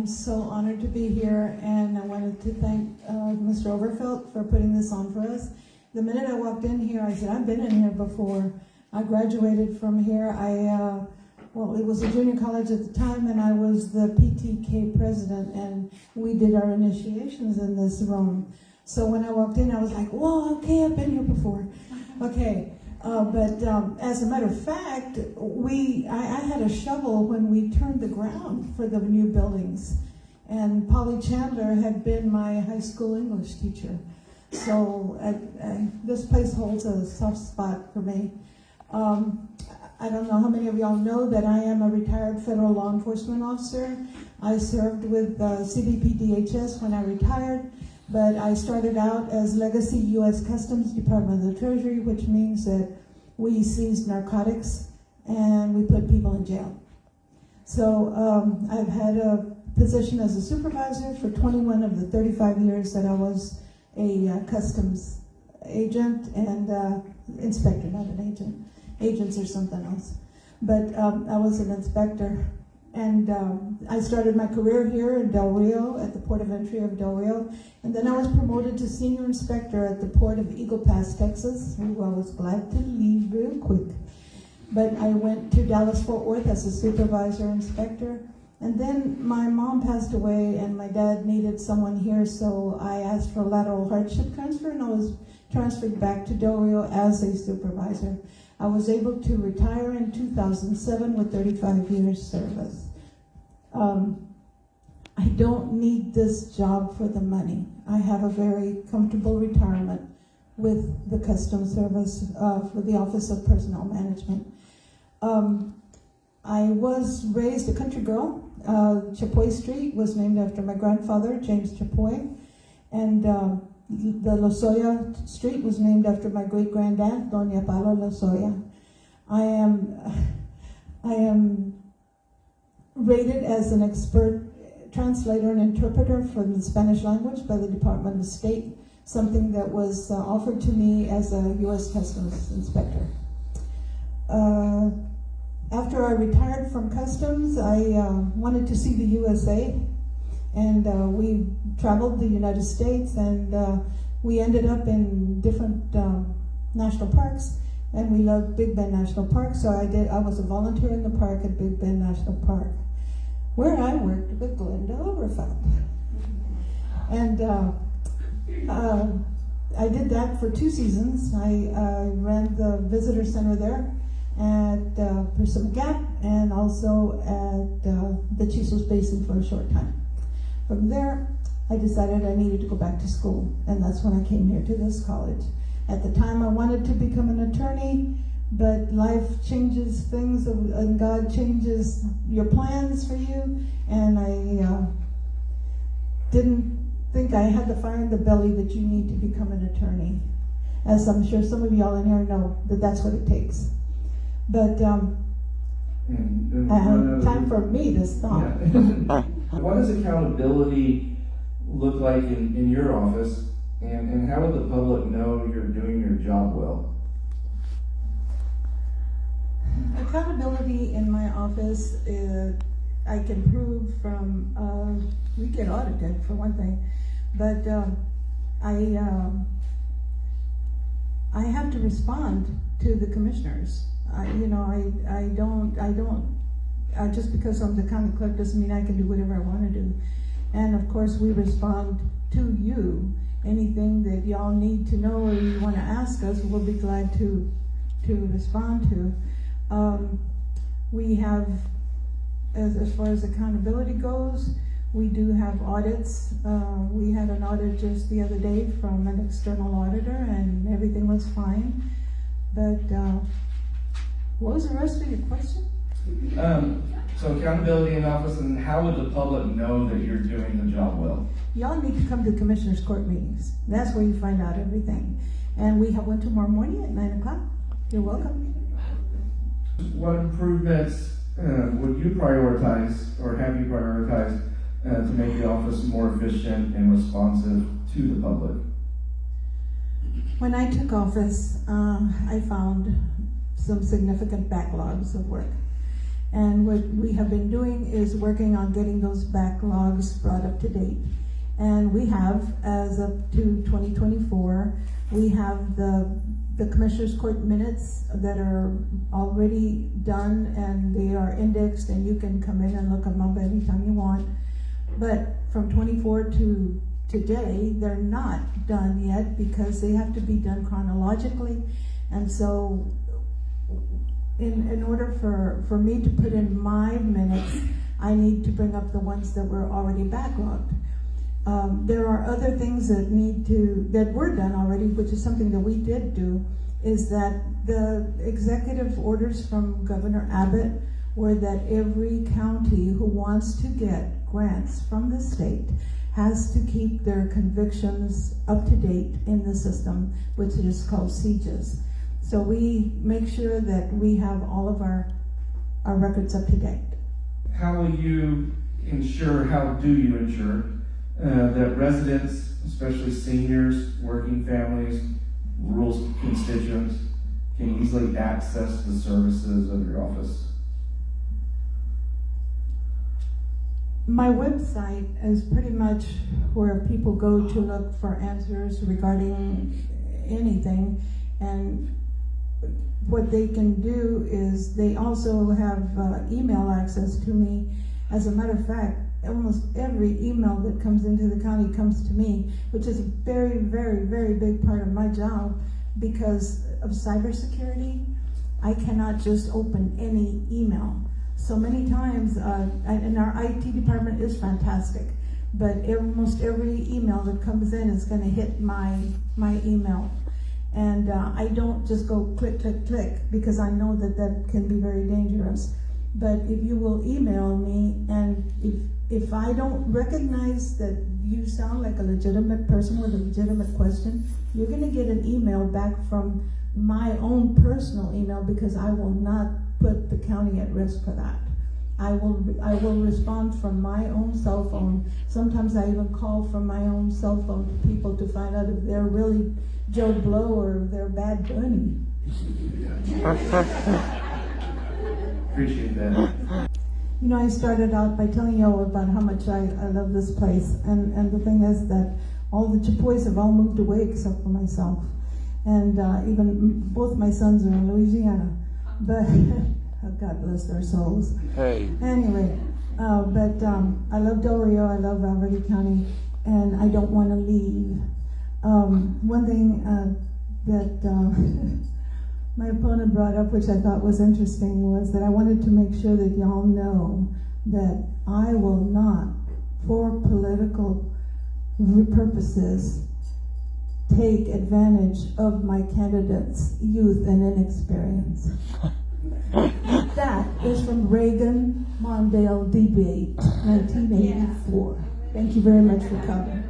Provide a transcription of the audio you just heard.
am so honored to be here, and I wanted to thank Mr. Overfelt for putting this on for us. The minute I walked in here, I said, I've been in here before. I graduated from here. Well, it was a junior college at the time, and I was the PTK president, and we did our initiations in this room. So when I walked in, I was like, whoa, okay, I've been here before. Okay. But as a matter of fact, I had a shovel when we turned the ground for the new buildings. And Polly Chandler had been my high school English teacher. So this place holds a soft spot for me. I don't know how many of y'all know that I am a retired federal law enforcement officer. I served with CBP DHS when I retired. But I started out as Legacy U.S. Customs Department of the Treasury, which means that we seized narcotics and we put people in jail. So I've had a position as a supervisor for 21 of the 35 years that I was a customs agent and inspector, not an agent. Agents are something else. But I was an inspector. And I started my career here in Del Rio, at the port of entry of Del Rio. And then I was promoted to senior inspector at the port of Eagle Pass, Texas, who I was glad to leave real quick. But I went to Dallas-Fort Worth as a supervisor inspector. And then my mom passed away and my dad needed someone here, so I asked for a lateral hardship transfer, and I was transferred back to Del Rio as a supervisor. I was able to retire in 2007 with 35 years service. I don't need this job for the money. I have a very comfortable retirement with the Customs Service for the Office of Personnel Management. I was raised a country girl. Chapoy Street was named after my grandfather, James Chapoy, and the Lozoya Street was named after my great-granddad, Doña Paula Lozoya. I am rated as an expert translator and interpreter for the Spanish language by the Department of State, something that was offered to me as a U.S. Customs inspector. After I retired from Customs, I wanted to see the USA, and we traveled the United States, and we ended up in different national parks, and we loved Big Bend National Park, so I was a volunteer in the park at Big Bend National Park, where I worked with Glenda Overfelt. And I did that for 2 seasons. I ran the visitor center there at Persimmon Gap and also at the Chisos Basin for a short time. From there, I decided I needed to go back to school, and that's when I came here to this college. At the time, I wanted to become an attorney, but life changes things, and God changes your plans for you, and I didn't think I had the fire in the belly that you need to become an attorney, as I'm sure some of y'all in here know that that's what it takes. But time for me to stop. Yeah. What does accountability look like in your office, and how would the public know you're doing your job well? Accountability in my office, I can prove from, we get audited for one thing, but I have to respond to the commissioners. Just because I'm the county clerk doesn't mean I can do whatever I want to do. And of course we respond to you. Anything that y'all need to know or you want to ask us, we'll be glad to respond to. We have, as far as accountability goes, we do have audits. We had an audit just the other day from an external auditor, and everything was fine. But what was the rest of your question? So accountability in office, and how would the public know that you're doing the job well? Y'all need to come to Commissioners Court meetings. That's where you find out everything. And we have one tomorrow morning at 9 o'clock. You're welcome. What improvements would you prioritize, or have you prioritized, to make the office more efficient and responsive to the public? When I took office, I found some significant backlogs of work. And what we have been doing is working on getting those backlogs brought up to date. And we have, as up to 2024, we have the Commissioners Court minutes that are already done, and they are indexed, and you can come in and look them up anytime you want. But from 24 to today, they're not done yet because they have to be done chronologically. And so in order for me to put in my minutes, I need to bring up the ones that were already backlogged. There are other things that were done already, which is something that we did do, is that the executive orders from Governor Abbott were that every county who wants to get grants from the state has to keep their convictions up to date in the system, which is called CJIS. So we make sure that we have all of our records up to date. How do you ensure that residents, especially seniors, working families, rural constituents, can easily access the services of your office? My website is pretty much where people go to look for answers regarding anything, and what they can do is they also have email access to me. As a matter of fact, almost every email that comes into the county comes to me, which is a very, very, very big part of my job because of cybersecurity. I cannot just open any email. So many times, and our IT department is fantastic, but almost every email that comes in is going to hit my email. And I don't just go click, click, click, because I know that can be very dangerous. But if you will email me, and if I don't recognize that you sound like a legitimate person with a legitimate question, you're going to get an email back from my own personal email, because I will not put the county at risk for that. I will respond from my own cell phone. Sometimes I even call from my own cell phone to people to find out if they're really Joe Blow or if they're Bad Bunny. Appreciate that. You know, I started out by telling you all about how much I love this place, and the thing is that all the Chapoys have all moved away except for myself, and even both my sons are in Louisiana, but God bless their souls. Hey. Anyway, but I love Del Rio, I love Valverde County, and I don't want to leave. One thing that my opponent brought up, which I thought was interesting, was that I wanted to make sure that y'all know that I will not, for political purposes, take advantage of my candidate's youth and inexperience. That is from Reagan-Mondale debate, 1984. Thank you very much for coming.